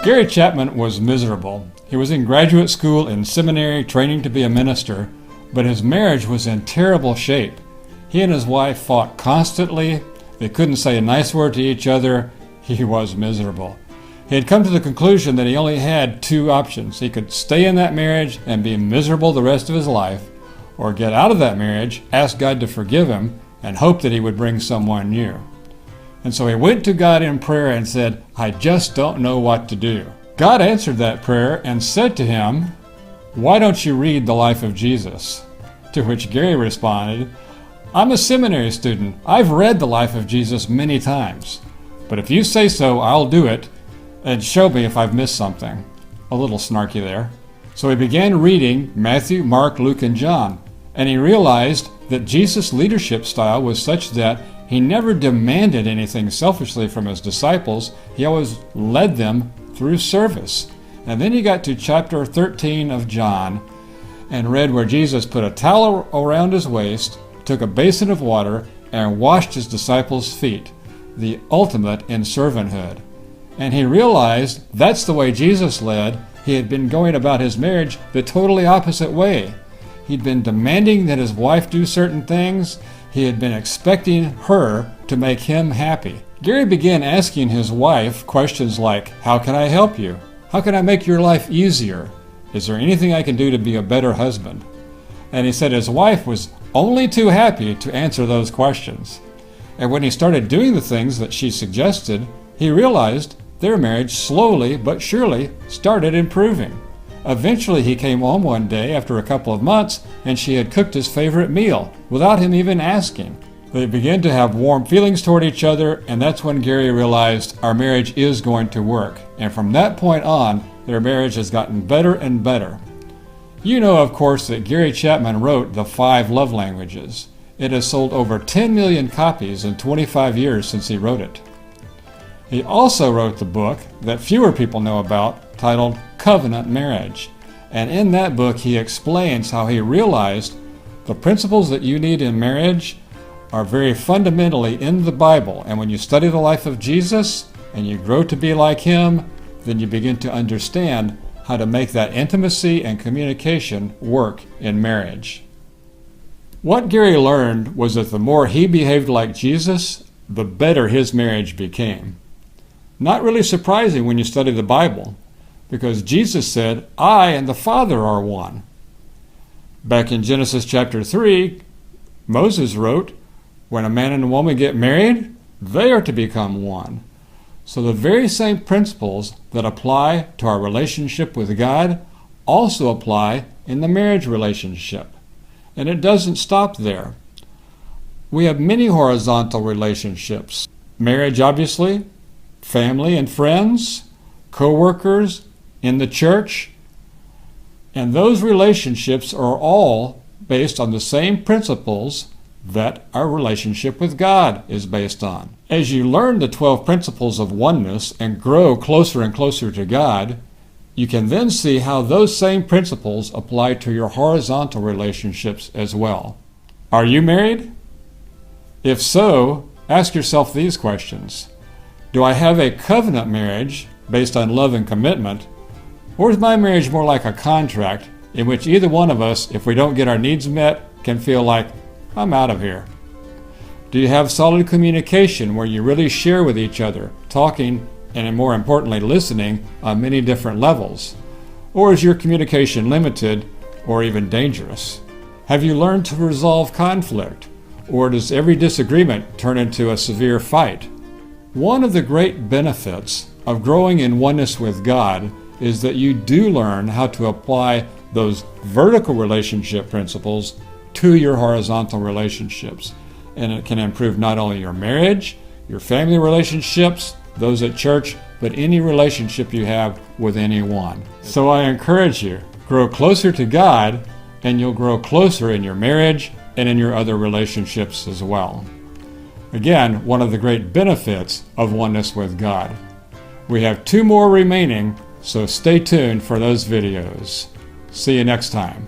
Gary Chapman was miserable. He was in graduate school and seminary training to be a minister, but his marriage was in terrible shape. He and his wife fought constantly. They couldn't say a nice word to each other. He was miserable. He had come to the conclusion that he only had two options. He could stay in that marriage and be miserable the rest of his life, or get out of that marriage, ask God to forgive him, and hope that he would bring someone new. And so he went to God in prayer and said, "I just don't know what to do." God answered that prayer and said to him, "Why don't you read the life of Jesus?" To which Gary responded, "I'm a seminary student. I've read the life of Jesus many times. But if you say so, I'll do it, and show me if I've missed something." A little snarky there. So he began reading Matthew, Mark, Luke, and John, and he realized that Jesus' leadership style was such that he never demanded anything selfishly from his disciples. He always led them through service. And then he got to chapter 13 of John and read where Jesus put a towel around his waist, took a basin of water, and washed his disciples' feet, the ultimate in servanthood. And he realized that's the way Jesus led. He had been going about his marriage the totally opposite way. He'd been demanding that his wife do certain things. He had been expecting her to make him happy. Gary began asking his wife questions like, "How can I help you? How can I make your life easier? Is there anything I can do to be a better husband?" And he said his wife was only too happy to answer those questions. And when he started doing the things that she suggested, he realized their marriage slowly but surely started improving. Eventually he came home one day after a couple of months and she had cooked his favorite meal without him even asking. They began to have warm feelings toward each other, and that's when Gary realized our marriage is going to work. And from that point on, their marriage has gotten better and better. You know, of course, that Gary Chapman wrote The 5 Love Languages. It has sold over 10 million copies in 25 years since he wrote it. He also wrote the book that fewer people know about, titled Covenant Marriage. And in that book, he explains how he realized the principles that you need in marriage are very fundamentally in the Bible. And when you study the life of Jesus and you grow to be like him, then you begin to understand how to make that intimacy and communication work in marriage. What Gary learned was that the more he behaved like Jesus, the better his marriage became. Not really surprising when you study the Bible, because Jesus said, "I and the Father are one." Back in Genesis chapter 3, Moses wrote, "When a man and a woman get married, they are to become one." So the very same principles that apply to our relationship with God also apply in the marriage relationship. And it doesn't stop there. We have many horizontal relationships. Marriage, obviously, family and friends, co-workers, in the church. And those relationships are all based on the same principles that our relationship with God is based on. As you learn the 12 principles of oneness and grow closer and closer to God, you can then see how those same principles apply to your horizontal relationships as well. Are you married? If so, ask yourself these questions. Do I have a covenant marriage based on love and commitment, or is my marriage more like a contract in which either one of us, if we don't get our needs met, can feel like, "I'm out of here"? Do you have solid communication where you really share with each other, talking and more importantly listening on many different levels? Or is your communication limited or even dangerous? Have you learned to resolve conflict, or does every disagreement turn into a severe fight? One of the great benefits of growing in oneness with God is that you do learn how to apply those vertical relationship principles to your horizontal relationships. And it can improve not only your marriage, your family relationships, those at church, but any relationship you have with anyone. So I encourage you, grow closer to God, and you'll grow closer in your marriage and in your other relationships as well. Again, one of the great benefits of oneness with God. We have 2 more remaining, so stay tuned for those videos. See you next time.